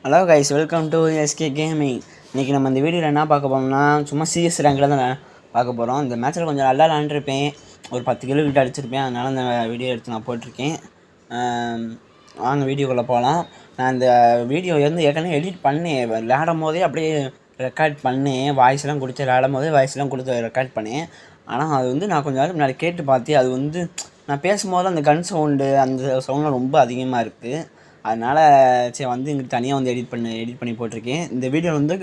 Hello guys, welcome to SK gaming. இன்றைக்கி நம்ம இந்த வீடியோவில் என்ன பார்க்க போகிறோம்னா, சும்மா சிஎஸ் ரேங்கில் தான் பார்க்க போகிறோம். இந்த மேட்ச்சில் கொஞ்சம் நல்லா விளாண்டுருப்பேன், ஒரு 10 கிலோ கிட்ட அடிச்சிருப்பேன். அதனால் அந்த வீடியோ எடுத்து நான் போட்டிருக்கேன். வாங்க வீடியோக்குள்ளே போகலாம். நான் இந்த வீடியோ வந்து ஏற்கனவே எடிட் பண்ணேன், விளையாடும் போதே அப்படியே ரெக்கார்ட் பண்ணேன். வாய்ஸ்லாம் கொடுத்து விளையாடும் போதே வாய்ஸ்லாம் கொடுத்து ரெக்கார்ட் பண்ணேன். ஆனால் அது வந்து நான் கொஞ்சம் நாளைக்கு முன்னாடி கேட்டு பார்த்தேன். அது வந்து நான் பேசும்போது அந்த கன் சவுண்டு அந்த சவுண்ட்லாம் ரொம்ப அதிகமாக இருக்குது. அதனால் சரி வந்து இங்கே தனியாக வந்து எடிட் பண்ணி போட்டிருக்கேன். இந்த வீடியோ வந்து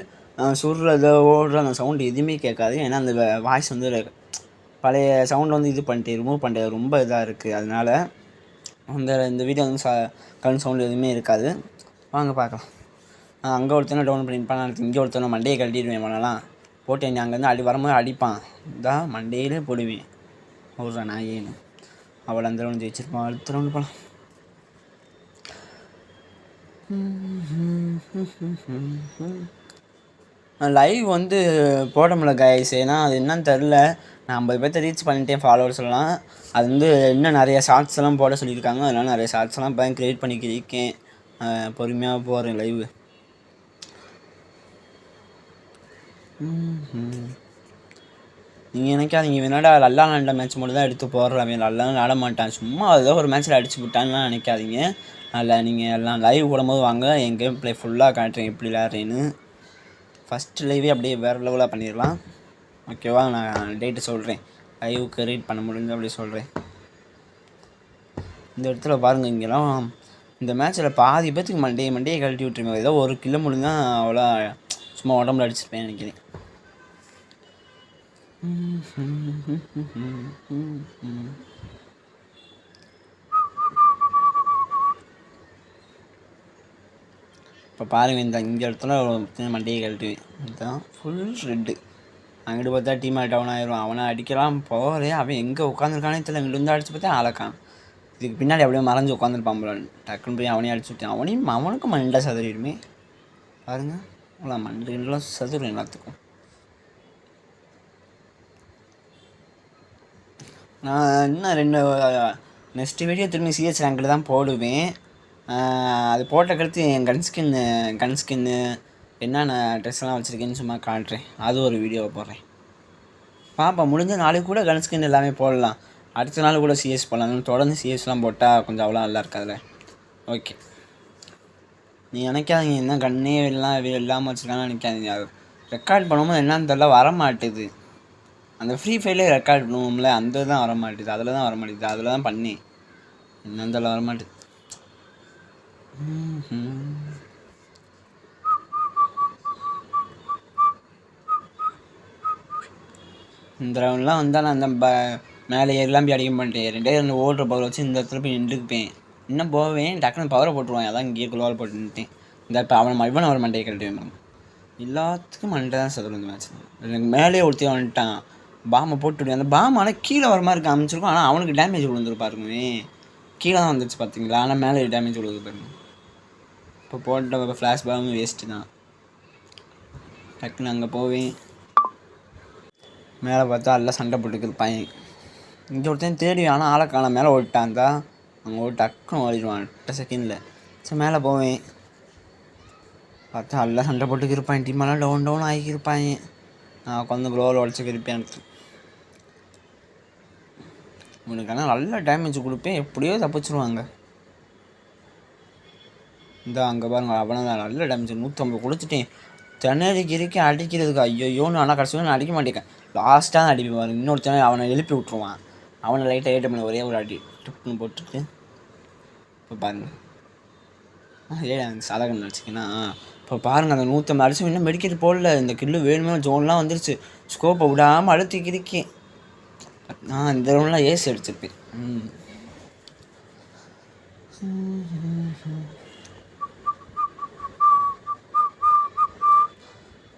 சுடுறதோ ஓடுற அந்த சவுண்டு எதுவுமே கேட்காது. ஏன்னா அந்த வாய்ஸ் வந்து பழைய சவுண்ட் வந்து இது பண்ணிட்டு ரிமூவ் பண்ணிட்டு ரொம்ப இதாக இருக்குது. அதனால் இந்த வீடியோ வந்து கன் சவுண்டு எதுவுமே இருக்காது. வாங்க பார்க்கலாம். அங்கே ஒருத்தனை டவுன் பண்ணியிருப்பான், நான் இங்கே ஒருத்தனை மண்டையை கழட்டிடுவேன். பண்ணலாம் போட்டு என்னை அங்கேருந்து வரும்போது அடிப்பான். இதான் மண்டையிலே போடுவேன். ஓடுறா நான் ஏன்னு அவளை அந்த ரவுண்டு ஜெயிச்சிருப்பான். அடுத்த ரவுண்டு போகலாம். லைவ் வந்து போட முடியல கைஸ், ஏன்னா அது என்னன்னு தெரில. நான் 50 பேர்த்த ரீச் பண்ணிட்டேன் ஃபாலோவர்ஸ்லாம். அது வந்து இன்னும் நிறைய ஷார்ட்ஸ் எல்லாம் போட சொல்லியிருக்காங்க. அதனால் நிறைய ஷார்ட்ஸ்லாம் இப்போ க்ரியேட் பண்ணிக்கிருக்கேன். பொறுமையாக போகிறேன் லைவ். நீங்கள் நினைக்காதீங்க, வேணாடா நல்லா விளாண்ட மேட்ச் மட்டும் தான் எடுத்து போடுறேன், நல்லா விளாட மாட்டான், சும்மா ஏதோ ஒரு மேட்ச்சில் அடிச்சு விட்டான்லாம் நினைக்காதீங்க. அதில் நீங்கள் எல்லாம் லைவ் போடும்போது வாங்க, என் கேம் ப்ளே ஃபுல்லாக காட்டுறேன் எப்படி விளாட்றேன்னு. ஃபஸ்ட்டு லைவே அப்படியே வேறு லெவலாக பண்ணிடலாம். ஓகேவா? நான் டேட்டு சொல்கிறேன், லைவுக்கு ரீட் பண்ண முடிஞ்சு அப்படி சொல்கிறேன். இந்த இடத்துல பாருங்கள், இங்கெல்லாம் இந்த மேட்ச்சில் பாதி பேத்துக்கு மண்டையை கழட்டி விட்டுருமே. ஏதோ ஒரு கிலோ முடிஞ்சால் அவ்வளோ சும்மா உடம்புல அடிச்சிருப்பேன் நினைக்கிறேன். இப்போ பாருங்கள், இங்கே இடத்துல மண்டையை கழட்டுவேன். இதுதான் ஃபுல் ரெட்டு. அங்கிட்டு பார்த்தா டீமாக டவுன் ஆயிரும். அவனை அடிக்கலாம் போகிறேன், அவன் எங்கே உட்காந்துருக்கானே தெரியல. இங்கிட்டு வந்து அடிச்சு பார்த்தா ஆளக்கான். இதுக்கு பின்னாடி அப்படியே மறைஞ்சு உட்காந்துருப்பான் போல. டக்குன்னு போய் அவனையும் அடிச்சு விட்டேன். அவனுக்கும் மண்டை சதுரிடுமே பாருங்கள். அவ்வளோ மண்டைலாம் சதுரும் எல்லாத்துக்கும். நான் இன்னும் நெக்ஸ்ட்டு வீடியோ திரும்பி சிஎஸ் ரேங்கில் தான் போடுவேன். அது போட்ட கருத்து என் கன் ஸ்கின்னு என்னென்ன ட்ரெஸ்லாம் வச்சுருக்கேன்னு சும்மா காட்டுறேன். அது ஒரு வீடியோவை போடுறேன். பாப்பா முடிஞ்ச நாளைக்கு கூட கன் ஸ்கின் எல்லாமே போடலாம். அடுத்த நாள் கூட சிஎஸ் போடலாம். தொடர்ந்து சிஎஸ்லாம் போட்டால் கொஞ்சம் அவ்வளோ நல்லா இருக்காதுல்ல. ஓகே, நீ நினைக்காதீங்க என்ன கண்ணே இல்லாமல் வச்சுருக்கான்னு நினைக்காதீங்க. அது ரெக்கார்ட் பண்ணும்போது என்னன்னு தெரியல, வர மாட்டேது. அந்த ஃப்ரீ ஃபயர்லேயே ரெக்கார்ட் பண்ணுவோம்ல, அந்த தான் வர மாட்டேது. அதில் தான் வர மாட்டேது. அதில் தான் பண்ணி என்னன்னு தெரியல, வர மாட்டேது. இந்த ரவுண்ட்லாம் வந்தால் நான் அந்த மேலே ஏறலாம் போய் அடிக்க மாட்டேன். ரெண்டு ஓடுற பவர் வச்சு இந்த இடத்துல போய் நின்றுக்குப்பேன். இன்னும் போவேன், டக்குன்னு பவரை போட்டுருவான். அதான் இங்கே குளோவால் போட்டு நின்றுட்டேன். இந்த இப்போ இவன் அவர் மண்டையை கழட்டுவேன். எல்லாத்துக்கும் மண்டை தான் சதுரம் இந்த மேட்ச். எனக்கு மேலே ஒருத்தி வந்துட்டான், பாம்பை போட்டுவிடுவேன். அந்த பாம்பு ஆனால் கீழே வர மாதிரி காமிச்சிருக்கும். ஆனால் அவனுக்கு டேமேஜ் விழுந்துருப்பாருங்க. கீழே தான் வந்துச்சு பார்த்தீங்களா, ஆனால் மேலே டேமேஜ் விழுது பாருங்க. இப்போ போட்ட ஃப்ளாஷ் பாம்பு வேஸ்ட்டு தான். டக்குன்னு அங்கே போவேன், மேலே பார்த்தா எல்லாம் சண்டை போட்டுக்குது பையன். இங்கே ஒருத்தன் தேடி, ஆனால் ஆளை காண மேலே ஓடிட்டான் தான். அங்கே ஓடி டக்குன்னு ஓடிடுவான் 8 செகண்டில். சரி மேலே போவேன், பார்த்தா எல்லாம் சண்டை போட்டுக்கு இருப்பான். டீமெல்லாம் டவுன் ஆகியிருப்பாங்க. நான் உட்காந்து க்ளோவில் உடச்சிக்கு இருப்பேன். எனக்கு இவனுக்கு ஆனால் நல்ல டேமேஜ் கொடுப்பேன், எப்படியோ தப்பிச்சிருவாங்க. இந்த அங்கே பாருங்க, அவனை தான் நல்ல டேமேஜ் 150 கொடுத்துட்டேன். திணறிக்கு அடிக்கிறதுக்கு ஐயோன்னு. ஆனால் கடைசியில் நான் அடிக்க மாட்டேன், லாஸ்ட்டாக தான் அடிப்பேன் பாருங்க. இன்னொருத்தனை அவனை எழுப்பி விட்ருவான். அவனை லைட்டாக ஏட்ட பண்ண ஒரே ஒரு அடி டிப்னு போட்டுட்டு இப்போ பாருங்கள். சாதகம் நினச்சிங்கன்னா இப்போ பாருங்கள், அந்த 150 அடிச்சு இன்னும் மெடிக்கெட் போடல. இந்த கில்லு வேணுமே ஜோன்லாம் வந்துருச்சு. ஸ்கோப்பை விடாமல் அழுத்திக்கிருக்கேன். இந்த ரவுண்ட்லாம் ஏசி அடிச்சிருப்பேன்.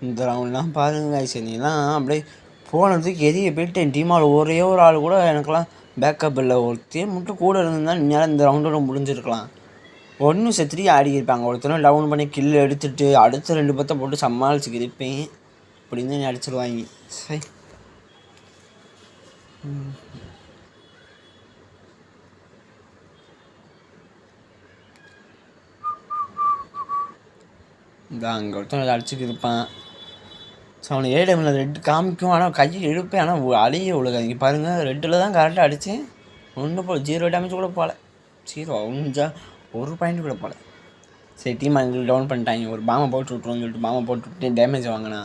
இந்த ரவுண்ட்லாம் பாருங்க நீலாம் அப்படியே போனதுக்கு எரிய போயிட்டேன். டீமால் ஒரே ஒரு ஆள் கூட எனக்கெல்லாம் பேக்கப் இல்லை. ஒருத்தையே மட்டும் கூட இருந்திருந்தால் இந்நேரம் இந்த ரவுண்டோட முடிஞ்சிருக்கலாம். 1-3 ஆடிக்கிருப்பாங்க. ஒருத்தனை டவுன் பண்ணி கில்லு எடுத்துகிட்டு அடுத்த 2 பத்தை போட்டு சமாளிச்சுக்கு இருப்பேன். இப்படின்னு நீ அடிச்சிருவாங்க. சரி இந்த அங்கே ஒருத்தன் அடிச்சுக்கு இருப்பான். ஸோ அவனை ஏடிஎம்மில் ரெட்டு காமிக்கும், ஆனால் கையில் எடுப்பேன், ஆனால் அழிய விழுகாது. இங்கே பாருங்கள், ரெட்டில் தான் கரெக்டாக அடித்தேன், ஒன்றும் போல 0 டேமேஜ் கூட போகல. 0 அவஞ்சா 1 பாயிண்ட் கூட போகல. சரி டீம் எங்களுக்கு டவுன் பண்ணிட்டாங்க, ஒரு பாம்பை போட்டு விட்ருவோம்னு சொல்லிட்டு பாம்பை போட்டு விட்டு டேமேஜ் வாங்கினா.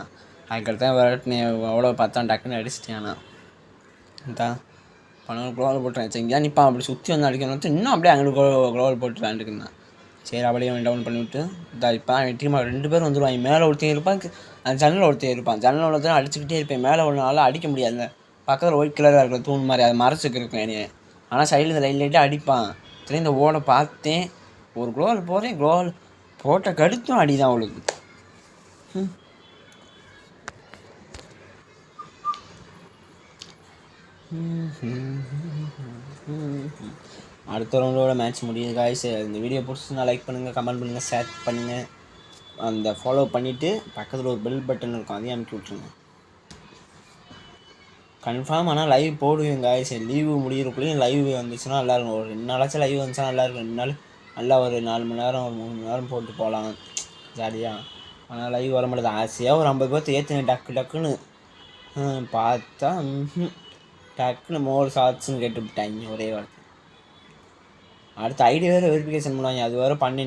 அதுக்கடுத்தான் விரட்டினே எவ்வளோ பார்த்தா டக்குன்னு அடிச்சிட்டேன். தான் 12 குளோவல் போட்டுறேன். சரி இங்கேயா நிற்பான், அப்படி சுற்றி வந்து அடிக்கணும், இன்னும் அப்படியே அங்கே குளோவல் போட்டு விளாண்டுக்குந்தான். சரி அப்படியே அவன் டவுன் பண்ணிவிட்டு இப்போ டீமாக 2 பேர் வந்துடுவாங்க. மேலே ஒருத்தன் இருப்பான், அந்த ஜன்னல் ஒருத்தன் இருப்பான். ஜன்னல் ஒருத்தன் அடிச்சுக்கிட்டே இருப்பேன். மேலே ஒரு நாளாக அடிக்க முடியாது, பக்கத்தில் ஒயிட் கலராக இருக்கும் தூண் மாதிரி, அது மறைச்சிக்கு இருக்கும் என்னைய. ஆனால் சைடில் இந்த லைட்டாக அடிப்பான். சரி இந்த ஓட பார்த்தேன், ஒரு குளோவல் போகிறேன், குளோவல் போட்ட கடுத்தும் அடி தான் அவளுக்கு. அடுத்த ரவுண்டோட மேட்ச் முடியுது காய்ஸ். இந்த வீடியோ பிடிச்சினா லைக் பண்ணுங்கள், கமெண்ட் பண்ணுங்கள், ஷேர் பண்ணுங்கள், அந்த ஃபாலோ பண்ணிவிட்டு பக்கத்தில் ஒரு பெல் பட்டன் இருக்கும், அதையும் அனுப்பி விட்ருங்க கன்ஃபார்ம். ஆனால் லைவ் போடுவேன் காய்ஸ், லீவு முடிகிறக்குள்ளேயும் லைவ் வந்துச்சுன்னா நல்லாயிருக்கும். ஒரு 2 நாளாச்சும் லைவ் வந்துச்சுன்னா நல்லாயிருக்கும். 2 நாள் நல்லா ஒரு 4 மணி நேரம் ஒரு 3 மணி நேரம் போட்டு போகலாம் ஜாலியாக. ஆனால் லைவ் வர மாட்டேது. ஆசையாக ஒரு 50 பேர்த்து ஏற்றுனேன் டக்குன்னு பார்த்தா டக்குன்னு மோர் ஷார்ட்ஸ்ன்னு கேட்டுவிட்டாங்க ஒரே வார்த்தை. அடுத்த ஐடி வேறு வெரிஃபிகேஷன் பண்ணுவாங்க, அது வேறு பண்ணி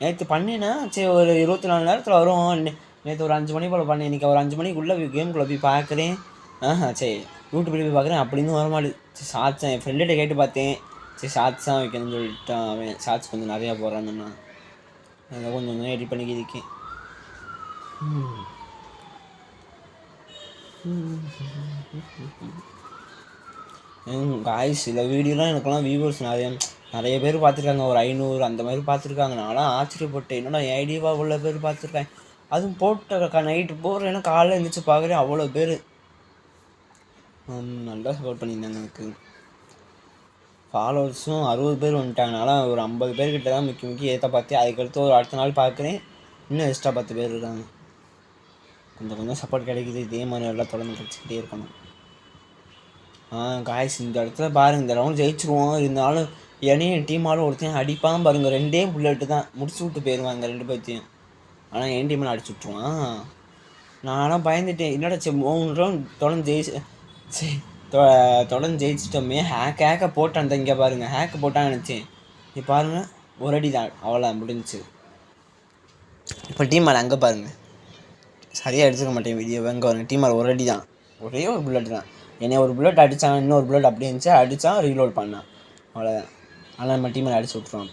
நேற்று பண்ணினா சரி ஒரு 24 நேரத்தில் வரும். நேற்று ஒரு 5 மணி போல் பண்ணேன், இன்றைக்கி ஒரு 5 மணிக்குள்ளே கேமுக்குள்ளே போய் பார்க்குறேன். சரி யூடியூப்ல போய் பார்க்குறேன், அப்படின்னு வரமாட்டேது. சரி ஷார்ட்ஸ் என் ஃப்ரெண்ட்கிட்ட கேட்டு பார்த்தேன், சரி ஷார்ட்ஸ் தான் வைக்கணும்னு சொல்லிட்டான் அவன். ஷார்ட்ஸ் கொஞ்சம் நிறையா போடுறான்னு அதை கொஞ்சம் எடிட் பண்ணிக்கிருக்கேன். காய்ஸ் இந்த வீடியோலாம் எனக்குலாம் வியூவர்ஸ் நிறைய பேர் பார்த்துருக்காங்க, ஒரு 500 அந்த மாதிரி பார்த்துருக்காங்க. நான்லாம் ஆச்சரியப்பட்டேன், என்னடா என் ஐடியாவாக அவ்வளோ பேர் பார்த்துருக்கேன். அதுவும் போட்ட நைட்டு போடுறேன்னா காலையில் எழுந்திரிச்சு பார்க்குறேன் அவ்வளோ பேர் நல்லா சப்போர்ட் பண்ணியிருந்தாங்க. எனக்கு ஃபாலோவர்ஸும் 60 பேர் வந்துட்டாங்கனால ஒரு 50 பேர்கிட்ட தான் முக்கிய ஏற்ற பார்த்தேன். அதுக்கடுத்து ஒரு அடுத்த நாள் பார்க்குறேன், இன்னும் எக்ஸ்ட்ரா 10 பேர் இருக்காங்க. கொஞ்சம் சப்போர்ட் கிடைக்குது, இதே மாதிரி எல்லாம் தொடர்ந்து கிடச்சிக்கிட்டே இருக்கணும். காய்ஸ் இந்த இடத்துல பாருங்கள், இந்த ரவுண்ட் ஜெயிச்சிருவோம். இருந்தாலும் என்னையும் டீமாலும் ஒருத்தையும் அடிப்பான் பாருங்கள், 2 புல்லெட்டு தான் முடிச்சு விட்டு போயிடுவாங்க 2 பேர்த்தையும். ஆனால் என் டீமில் அடிச்சு விட்ருவான். நானும் பயந்துட்டேன், என்னடா 3 ரவுண்ட் தொடர்ந்து ஜெயிச்சிட்டோமே. ஹேக்கை போட்டான் அந்த இங்கே பாருங்கள், ஹேக்கு போட்டான்னு நினச்சேன். இப்போ பாருங்கள் ஒரு அடி தான், அவ்வளோ முடிஞ்சிச்சு. இப்போ டீமால் அங்கே பாருங்கள், சரியாக எடுத்துக்க மாட்டேன் வீடியோ. எங்கே பாருங்கள், டீமால் ஒரு அடி தான், ஒரே ஒரு புல்லட் தான். என்னை ஒரு புல்லட் அடித்தான், இன்னொரு புல்லட் அப்படியே இருந்துச்சு, அடித்தான் ரீலோட் பண்ணான், அவ்வளோதான். ஆனால் நம்ம டீமில் அடிச்சு விட்ருவோம்.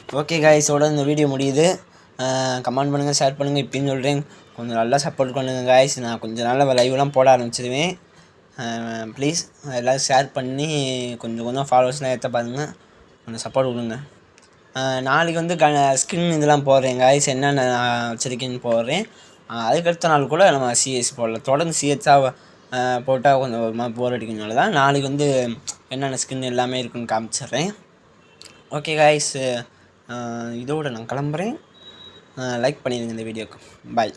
இப்போ ஓகே காய்ஸோட இந்த வீடியோ முடியுது. கமெண்ட் பண்ணுங்கள், ஷேர் பண்ணுங்கள். இப்படின்னு சொல்கிறேன், கொஞ்சம் நல்லா சப்போர்ட் பண்ணுங்கள் காய்ஸ். நான் கொஞ்சம் நாள் லைவ்லாம் போட ஆரம்பிச்சிடுவேன். ப்ளீஸ் எல்லோரும் ஷேர் பண்ணி கொஞ்சம் ஃபாலோவர்ஸ்லாம் ஏற்ற பாருங்கள், கொஞ்சம் சப்போர்ட் கொடுங்க. நாளைக்கு வந்து ஸ்கின் இதெல்லாம் போடுறேன் காய்ஸ், என்னென்ன வச்சுருக்கேன்னு போடுறேன். அதுக்கடுத்த நாள் கூட நம்ம சிஎஸ் போடலாம். தொடர்ந்து சிஎஸ்ஸாக போட்டால் கொஞ்சம் ஒரு மாதிரி போர் அடிக்கிறதுனால தான் நாளைக்கு வந்து என்னென்ன ஸ்கின் எல்லாமே இருக்குன்னு காமிச்சிட்றேன். ஓகே காய்ஸ், இதோடு நான் கிளம்புறேன். லைக் பண்ணிடுங்க இந்த வீடியோக்கு. பாய்.